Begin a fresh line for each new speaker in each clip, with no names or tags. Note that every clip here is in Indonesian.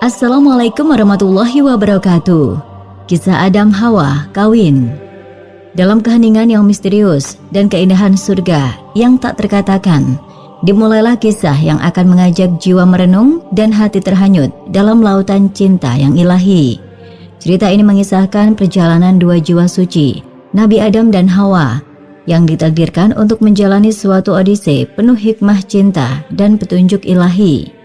Assalamualaikum warahmatullahi wabarakatuh. Kisah Adam Hawa kawin. Dalam keheningan yang misterius dan keindahan surga yang tak terkatakan, dimulailah kisah yang akan mengajak jiwa merenung dan hati terhanyut dalam lautan cinta yang ilahi. Cerita ini mengisahkan perjalanan dua jiwa suci, Nabi Adam dan Hawa, yang ditakdirkan untuk menjalani suatu odise penuh hikmah cinta dan petunjuk ilahi.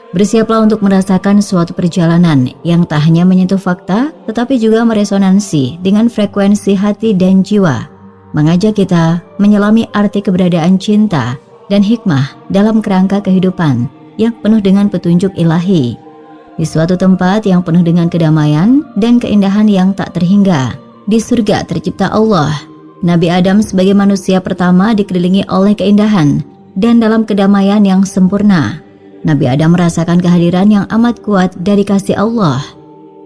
Bersiaplah untuk merasakan suatu perjalanan yang tak hanya menyentuh fakta, tetapi juga meresonansi dengan frekuensi hati dan jiwa, mengajak kita menyelami arti keberadaan cinta dan hikmah dalam kerangka kehidupan yang penuh dengan petunjuk ilahi. Di suatu tempat yang penuh dengan kedamaian dan keindahan yang tak terhingga, di surga tercipta Allah, Nabi Adam sebagai manusia pertama dikelilingi oleh keindahan dan dalam kedamaian yang sempurna. Nabi Adam merasakan kehadiran yang amat kuat dari kasih Allah.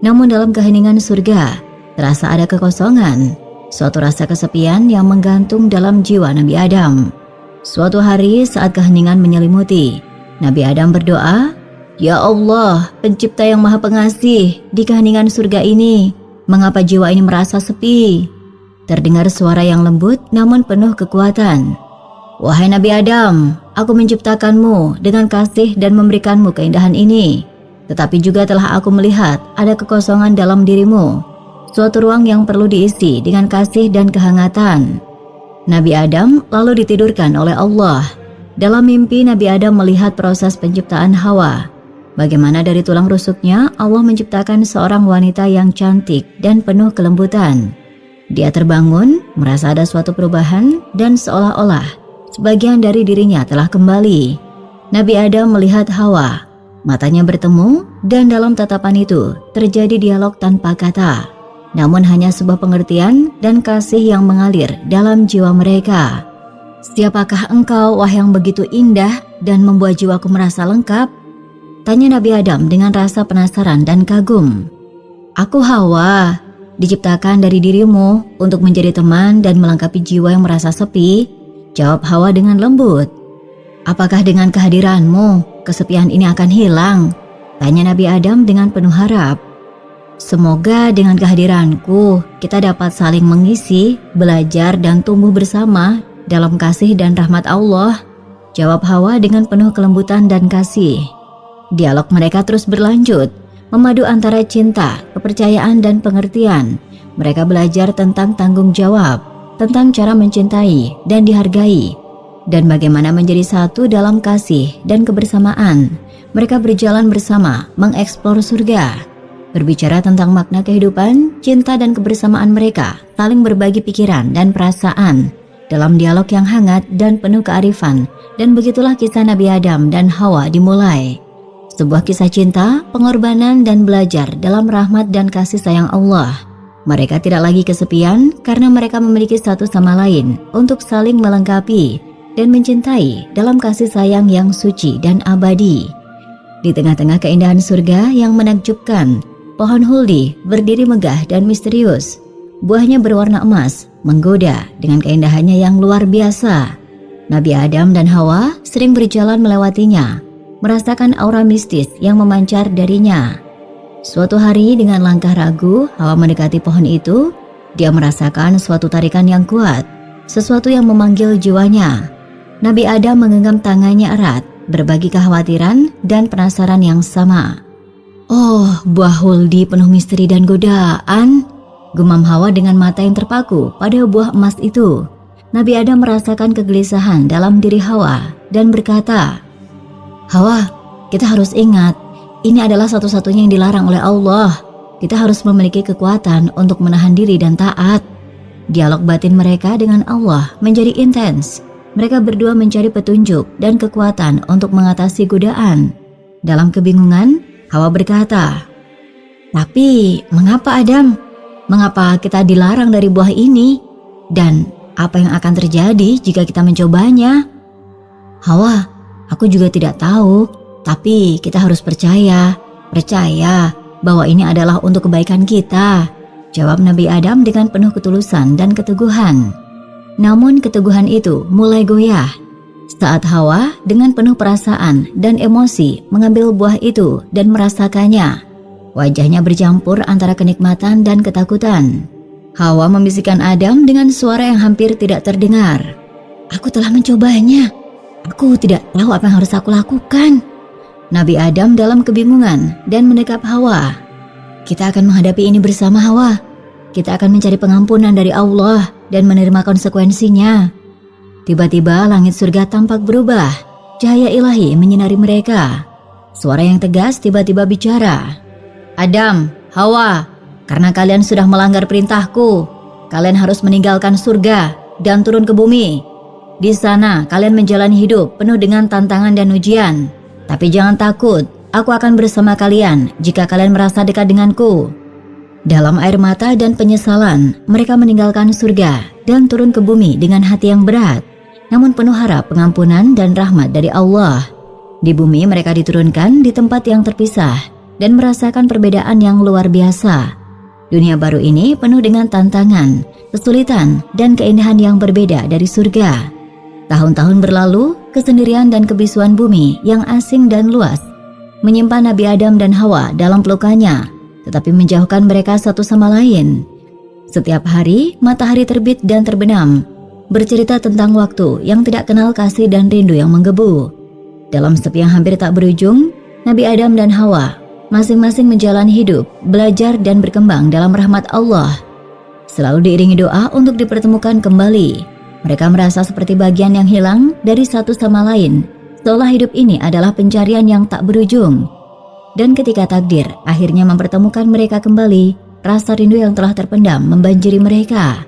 Namun dalam keheningan surga, terasa ada kekosongan, suatu rasa kesepian yang menggantung dalam jiwa Nabi Adam. Suatu hari saat keheningan menyelimuti, Nabi Adam berdoa, "Ya Allah, pencipta yang maha pengasih, di keheningan surga ini, mengapa jiwa ini merasa sepi?" Terdengar suara yang lembut namun penuh kekuatan. "Wahai Nabi Adam, aku menciptakanmu dengan kasih dan memberikanmu keindahan ini. Tetapi juga telah aku melihat ada kekosongan dalam dirimu, suatu ruang yang perlu diisi dengan kasih dan kehangatan." Nabi Adam lalu ditidurkan oleh Allah. Dalam mimpi Nabi Adam melihat proses penciptaan Hawa. Bagaimana dari tulang rusuknya Allah menciptakan seorang wanita yang cantik dan penuh kelembutan. Dia terbangun, merasa ada suatu perubahan dan seolah-olah sebagian dari dirinya telah kembali. Nabi Adam melihat Hawa, matanya bertemu dan dalam tatapan itu terjadi dialog tanpa kata, namun hanya sebuah pengertian dan kasih yang mengalir dalam jiwa mereka. "Siapakah engkau, wahai yang begitu indah dan membuat jiwaku merasa lengkap?" tanya Nabi Adam dengan rasa penasaran dan kagum. "Aku Hawa, diciptakan dari dirimu untuk menjadi teman dan melengkapi jiwa yang merasa sepi," jawab Hawa dengan lembut. "Apakah dengan kehadiranmu, kesepian ini akan hilang?" tanya Nabi Adam dengan penuh harap. "Semoga dengan kehadiranku, kita dapat saling mengisi, belajar dan tumbuh bersama dalam kasih dan rahmat Allah," jawab Hawa dengan penuh kelembutan dan kasih. Dialog mereka terus berlanjut, memadu antara cinta, kepercayaan dan pengertian. Mereka belajar tentang tanggung jawab, tentang cara mencintai dan dihargai, dan bagaimana menjadi satu dalam kasih dan kebersamaan. Mereka berjalan bersama mengeksplor surga, berbicara tentang makna kehidupan, cinta dan kebersamaan mereka, saling berbagi pikiran dan perasaan dalam dialog yang hangat dan penuh kearifan. Dan begitulah kisah Nabi Adam dan Hawa dimulai. Sebuah kisah cinta, pengorbanan dan belajar dalam rahmat dan kasih sayang Allah. Mereka tidak lagi kesepian karena mereka memiliki satu sama lain untuk saling melengkapi dan mencintai dalam kasih sayang yang suci dan abadi. Di tengah-tengah keindahan surga yang menakjubkan, pohon huldi berdiri megah dan misterius. Buahnya berwarna emas, menggoda dengan keindahannya yang luar biasa. Nabi Adam dan Hawa sering berjalan melewatinya, merasakan aura mistis yang memancar darinya. Suatu hari dengan langkah ragu, Hawa mendekati pohon itu. Dia merasakan suatu tarikan yang kuat, sesuatu yang memanggil jiwanya. Nabi Adam menggenggam tangannya erat, berbagi kekhawatiran dan penasaran yang sama. "Oh, buah huldi penuh misteri dan godaan," gumam Hawa dengan mata yang terpaku pada buah emas itu. Nabi Adam merasakan kegelisahan dalam diri Hawa dan berkata, "Hawa, kita harus ingat, ini adalah satu-satunya yang dilarang oleh Allah. Kita harus memiliki kekuatan untuk menahan diri dan taat." Dialog batin mereka dengan Allah menjadi intens. Mereka berdua mencari petunjuk dan kekuatan untuk mengatasi godaan. Dalam kebingungan, Hawa berkata, "Tapi mengapa Adam? Mengapa kita dilarang dari buah ini? Dan apa yang akan terjadi jika kita mencobanya?" "Hawa, aku juga tidak tahu. Tapi kita harus percaya bahwa ini adalah untuk kebaikan kita," jawab Nabi Adam dengan penuh ketulusan dan keteguhan. Namun keteguhan itu mulai goyah Saat Hawa dengan penuh perasaan dan emosi mengambil buah itu dan merasakannya, wajahnya bercampur antara kenikmatan dan ketakutan. Hawa membisikkan Adam dengan suara yang hampir tidak terdengar. "Aku telah mencobanya. Aku tidak tahu apa yang harus aku lakukan." Nabi Adam dalam kebingungan dan mendekap Hawa. "Kita akan menghadapi ini bersama, Hawa. Kita akan mencari pengampunan dari Allah dan menerima konsekuensinya." Tiba-tiba langit surga tampak berubah. Cahaya ilahi menyinari mereka. Suara yang tegas tiba-tiba bicara. "Adam, Hawa, karena kalian sudah melanggar perintahku, kalian harus meninggalkan surga dan turun ke bumi. Di sana kalian menjalani hidup penuh dengan tantangan dan ujian. Tapi jangan takut, aku akan bersama kalian jika kalian merasa dekat denganku." Dalam air mata dan penyesalan, mereka meninggalkan surga dan turun ke bumi dengan hati yang berat, namun penuh harap pengampunan dan rahmat dari Allah. Di bumi mereka diturunkan di tempat yang terpisah dan merasakan perbedaan yang luar biasa. Dunia baru ini penuh dengan tantangan, kesulitan, dan keindahan yang berbeda dari surga. Tahun-tahun berlalu, kesendirian dan kebisuan bumi yang asing dan luas menyimpan Nabi Adam dan Hawa dalam pelukannya, tetapi menjauhkan mereka satu sama lain. Setiap hari, matahari terbit dan terbenam, bercerita tentang waktu yang tidak kenal kasih dan rindu yang menggebu. Dalam sepi yang hampir tak berujung, Nabi Adam dan Hawa masing-masing menjalani hidup, belajar dan berkembang dalam rahmat Allah. Selalu diiringi doa untuk dipertemukan kembali. Mereka merasa seperti bagian yang hilang dari satu sama lain, seolah hidup ini adalah pencarian yang tak berujung. Dan ketika takdir akhirnya mempertemukan mereka kembali, rasa rindu yang telah terpendam membanjiri mereka.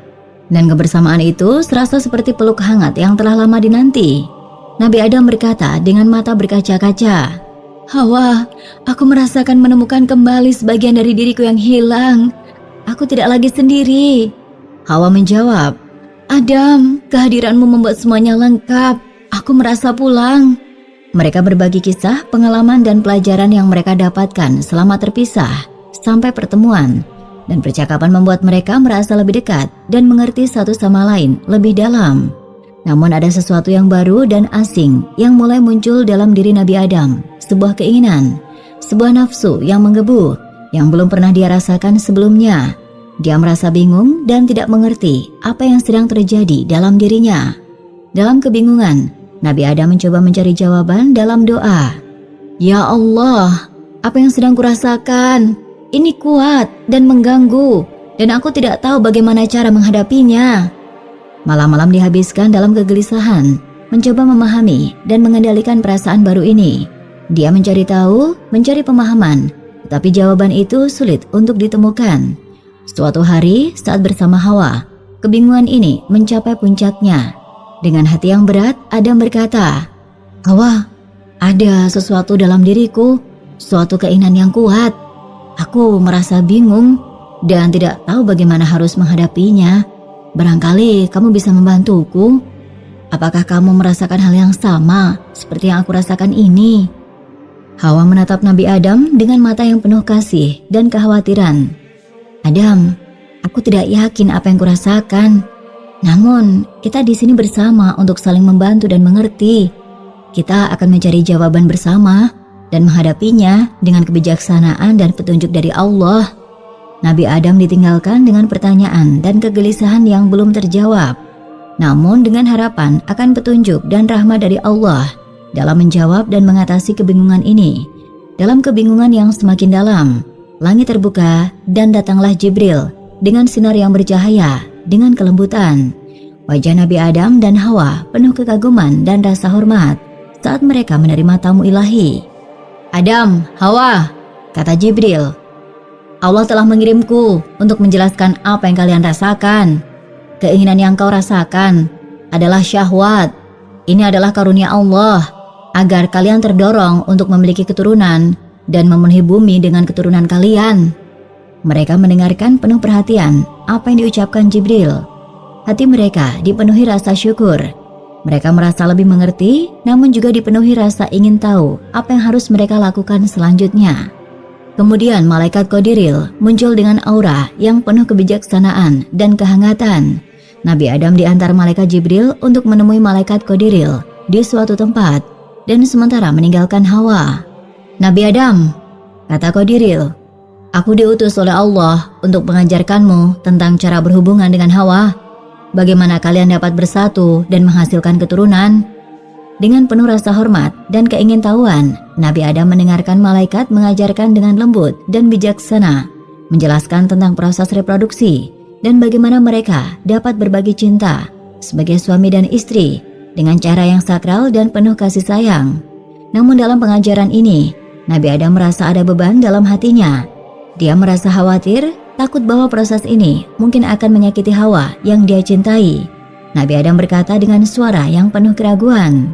Dan kebersamaan itu serasa seperti peluk hangat yang telah lama dinanti. Nabi Adam berkata dengan mata berkaca-kaca, "Hawa, aku merasakan menemukan kembali sebagian dari diriku yang hilang. Aku tidak lagi sendiri." Hawa menjawab, "Adam, kehadiranmu membuat semuanya lengkap. Aku merasa pulang." Mereka berbagi kisah, pengalaman, dan pelajaran yang mereka dapatkan selama terpisah sampai pertemuan. Dan percakapan membuat mereka merasa lebih dekat dan mengerti satu sama lain lebih dalam. Namun ada sesuatu yang baru dan asing yang mulai muncul dalam diri Nabi Adam. Sebuah keinginan, sebuah nafsu yang menggebu, yang belum pernah dia rasakan sebelumnya. Dia merasa bingung dan tidak mengerti apa yang sedang terjadi dalam dirinya. Dalam kebingungan, Nabi Adam mencoba mencari jawaban dalam doa. "Ya Allah, apa yang sedang kurasakan? Ini kuat dan mengganggu, dan aku tidak tahu bagaimana cara menghadapinya." Malam-malam dihabiskan dalam kegelisahan, mencoba memahami dan mengendalikan perasaan baru ini. Dia mencari tahu, mencari pemahaman, tetapi jawaban itu sulit untuk ditemukan. Suatu hari saat bersama Hawa, kebingungan ini mencapai puncaknya. Dengan hati yang berat, Adam berkata, "Hawa, ada sesuatu dalam diriku, suatu keinginan yang kuat. Aku merasa bingung dan tidak tahu bagaimana harus menghadapinya. Barangkali kamu bisa membantuku. Apakah kamu merasakan hal yang sama seperti yang aku rasakan ini?" Hawa menatap Nabi Adam dengan mata yang penuh kasih dan kekhawatiran. "Adam, aku tidak yakin apa yang kurasakan. Namun, kita di sini bersama untuk saling membantu dan mengerti. Kita akan mencari jawaban bersama dan menghadapinya dengan kebijaksanaan dan petunjuk dari Allah." Nabi Adam ditinggalkan dengan pertanyaan dan kegelisahan yang belum terjawab, namun dengan harapan akan petunjuk dan rahmat dari Allah dalam menjawab dan mengatasi kebingungan ini. Dalam kebingungan yang semakin dalam, langit terbuka dan datanglah Jibril dengan sinar yang bercahaya dengan kelembutan. Wajah Nabi Adam dan Hawa penuh kekaguman dan rasa hormat saat mereka menerima tamu ilahi. "Adam, Hawa," kata Jibril, "Allah telah mengirimku untuk menjelaskan apa yang kalian rasakan. Keinginan yang kau rasakan adalah syahwat. Ini adalah karunia Allah agar kalian terdorong untuk memiliki keturunan dan memenuhi bumi dengan keturunan kalian." Mereka mendengarkan penuh perhatian apa yang diucapkan Jibril. Hati mereka dipenuhi rasa syukur. Mereka merasa lebih mengerti, namun juga dipenuhi rasa ingin tahu apa yang harus mereka lakukan selanjutnya. Kemudian malaikat Qadiril muncul dengan aura yang penuh kebijaksanaan dan kehangatan. Nabi Adam diantar malaikat Jibril untuk menemui malaikat Qadiril di suatu tempat dan sementara meninggalkan Hawa. "Nabi Adam," kata Qadiril, "aku diutus oleh Allah untuk mengajarkanmu tentang cara berhubungan dengan Hawa. Bagaimana kalian dapat bersatu dan menghasilkan keturunan?" Dengan penuh rasa hormat dan keingintahuan, Nabi Adam mendengarkan malaikat mengajarkan dengan lembut dan bijaksana, menjelaskan tentang proses reproduksi dan bagaimana mereka dapat berbagi cinta sebagai suami dan istri dengan cara yang sakral dan penuh kasih sayang. Namun dalam pengajaran ini, Nabi Adam merasa ada beban dalam hatinya. Dia merasa khawatir, takut bahwa proses ini mungkin akan menyakiti Hawa yang dia cintai. Nabi Adam berkata dengan suara yang penuh keraguan,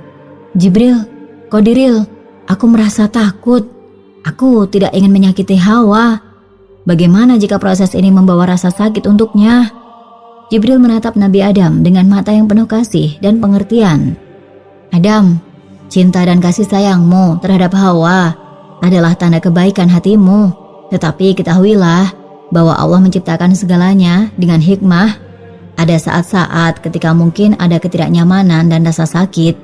"Jibril, Qadiril, aku merasa takut. Aku tidak ingin menyakiti Hawa. Bagaimana jika proses ini membawa rasa sakit untuknya?" Jibril menatap Nabi Adam dengan mata yang penuh kasih dan pengertian. "Adam, cinta dan kasih sayangmu terhadap Hawa adalah tanda kebaikan hatimu. Tetapi ketahuilah bahwa Allah menciptakan segalanya dengan hikmah. Ada saat-saat ketika mungkin ada ketidaknyamanan dan rasa sakit.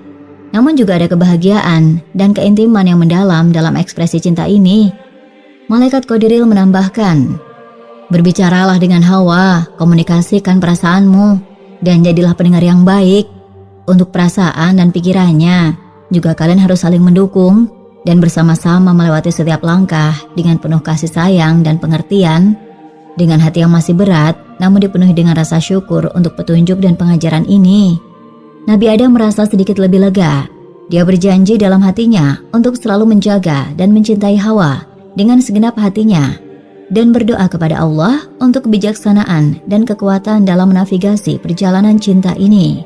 Namun juga ada kebahagiaan dan keintiman yang mendalam dalam ekspresi cinta ini." Malaikat Qadiril menambahkan, "Berbicaralah dengan Hawa, komunikasikan perasaanmu, dan jadilah pendengar yang baik. Untuk perasaan dan pikirannya, juga kalian harus saling mendukung dan bersama-sama melewati setiap langkah dengan penuh kasih sayang dan pengertian. Dengan hati yang masih berat, namun dipenuhi dengan rasa syukur untuk petunjuk dan pengajaran ini." Nabi Adam merasa sedikit lebih lega. Dia berjanji dalam hatinya untuk selalu menjaga dan mencintai Hawa dengan segenap hatinya dan berdoa kepada Allah untuk kebijaksanaan dan kekuatan dalam menavigasi perjalanan cinta ini.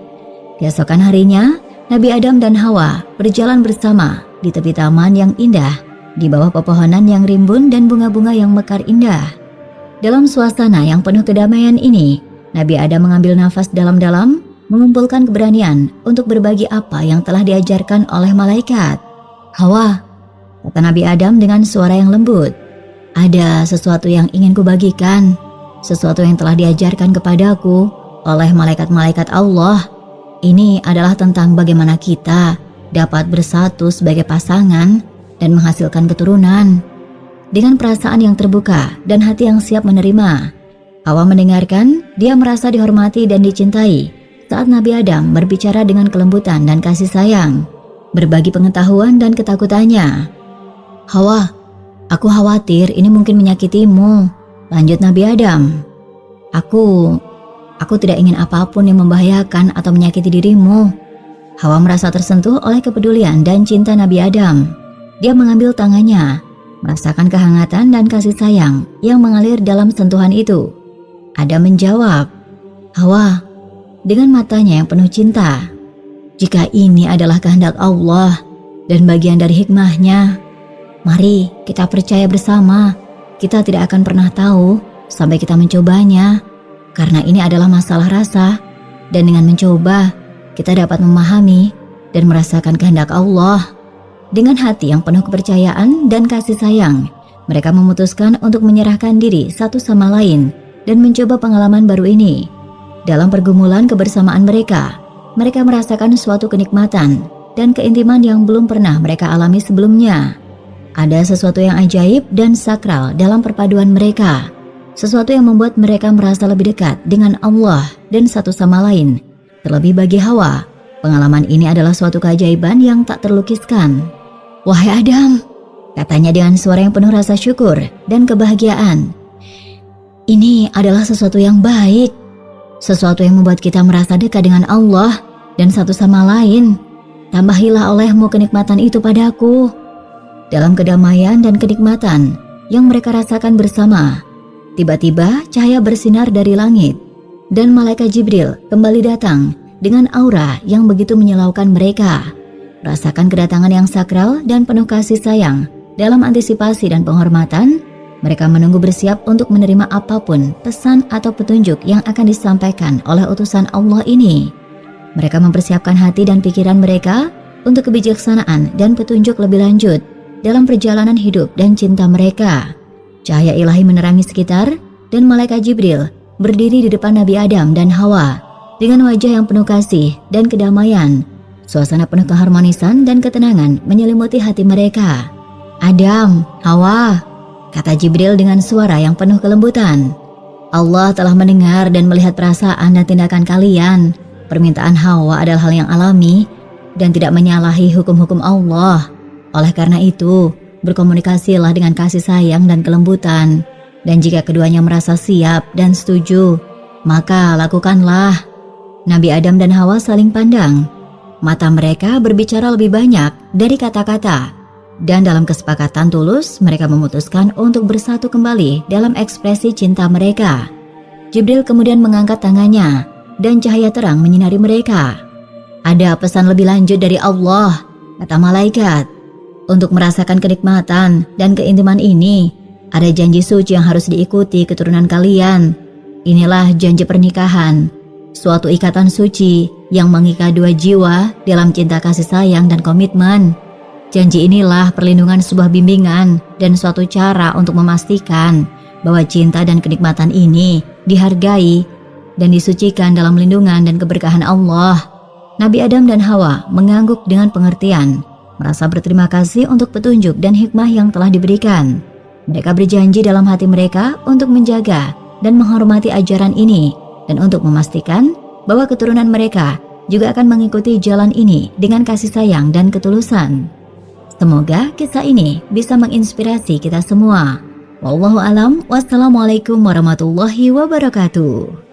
Keesokan harinya, Nabi Adam dan Hawa berjalan bersama di tepi taman yang indah, di bawah pepohonan yang rimbun dan bunga-bunga yang mekar indah. Dalam suasana yang penuh kedamaian ini, Nabi Adam mengambil nafas dalam-dalam, mengumpulkan keberanian untuk berbagi apa yang telah diajarkan oleh malaikat. "Hawa," kata Nabi Adam dengan suara yang lembut, "ada sesuatu yang ingin kubagikan, sesuatu yang telah diajarkan kepadaku oleh malaikat-malaikat Allah. Ini adalah tentang bagaimana kita dapat bersatu sebagai pasangan dan menghasilkan keturunan." Dengan perasaan yang terbuka dan hati yang siap menerima, Hawa mendengarkan. Dia merasa dihormati dan dicintai saat Nabi Adam berbicara dengan kelembutan dan kasih sayang, berbagi pengetahuan dan ketakutannya. "Hawa, aku khawatir ini mungkin menyakitimu," lanjut Nabi Adam. Aku tidak ingin apapun yang membahayakan atau menyakiti dirimu." Hawa merasa tersentuh oleh kepedulian dan cinta Nabi Adam. Dia mengambil tangannya, merasakan kehangatan dan kasih sayang yang mengalir dalam sentuhan itu. Adam menjawab, "Hawa," dengan matanya yang penuh cinta, "jika ini adalah kehendak Allah dan bagian dari hikmahnya, mari kita percaya bersama. Kita tidak akan pernah tahu sampai kita mencobanya, karena ini adalah masalah rasa, dan dengan mencoba, kita dapat memahami dan merasakan kehendak Allah." Dengan hati yang penuh kepercayaan dan kasih sayang, mereka memutuskan untuk menyerahkan diri satu sama lain dan mencoba pengalaman baru ini. Dalam pergumulan kebersamaan mereka merasakan suatu kenikmatan dan keintiman yang belum pernah mereka alami sebelumnya. Ada sesuatu yang ajaib dan sakral dalam perpaduan mereka, sesuatu yang membuat mereka merasa lebih dekat dengan Allah dan satu sama lain. Terlebih bagi Hawa, pengalaman ini adalah suatu keajaiban yang tak terlukiskan. "Wahai Adam," katanya dengan suara yang penuh rasa syukur dan kebahagiaan, "ini adalah sesuatu yang baik. Sesuatu yang membuat kita merasa dekat dengan Allah dan satu sama lain. Tambahilah olehmu kenikmatan itu padaku." Dalam kedamaian dan kenikmatan yang mereka rasakan bersama, tiba-tiba cahaya bersinar dari langit, dan malaikat Jibril kembali datang dengan aura yang begitu menyilaukan mereka. Rasakan kedatangan yang sakral dan penuh kasih sayang. Dalam antisipasi dan penghormatan, mereka menunggu bersiap untuk menerima apapun pesan atau petunjuk yang akan disampaikan oleh utusan Allah ini. Mereka mempersiapkan hati dan pikiran mereka untuk kebijaksanaan dan petunjuk lebih lanjut dalam perjalanan hidup dan cinta mereka. Cahaya ilahi menerangi sekitar, dan malaikat Jibril berdiri di depan Nabi Adam dan Hawa dengan wajah yang penuh kasih dan kedamaian, Suasana penuh keharmonisan dan ketenangan menyelimuti hati mereka. "Adam, Hawa," kata Jibril dengan suara yang penuh kelembutan. "Allah telah mendengar dan melihat perasaan dan tindakan kalian. Permintaan Hawa adalah hal yang alami dan tidak menyalahi hukum-hukum Allah. Oleh karena itu, berkomunikasilah dengan kasih sayang dan kelembutan. Dan jika keduanya merasa siap dan setuju, maka lakukanlah." Nabi Adam dan Hawa saling pandang. Mata mereka berbicara lebih banyak dari kata-kata. Dan dalam kesepakatan tulus, mereka memutuskan untuk bersatu kembali dalam ekspresi cinta mereka. Jibril kemudian mengangkat tangannya dan cahaya terang menyinari mereka. "Ada pesan lebih lanjut dari Allah," kata malaikat. "Untuk merasakan kenikmatan dan keintiman ini, ada janji suci yang harus diikuti keturunan kalian. Inilah janji pernikahan, suatu ikatan suci yang mengikat dua jiwa dalam cinta kasih sayang dan komitmen. Janji inilah perlindungan sebuah bimbingan dan suatu cara untuk memastikan bahwa cinta dan kenikmatan ini dihargai dan disucikan dalam lindungan dan keberkahan Allah." Nabi Adam dan Hawa mengangguk dengan pengertian, merasa berterima kasih untuk petunjuk dan hikmah yang telah diberikan. Mereka berjanji dalam hati mereka untuk menjaga dan menghormati ajaran ini dan untuk memastikan bahwa keturunan mereka juga akan mengikuti jalan ini dengan kasih sayang dan ketulusan. Semoga kisah ini bisa menginspirasi kita semua. Wallahu alam, wassalamualaikum warahmatullahi wabarakatuh.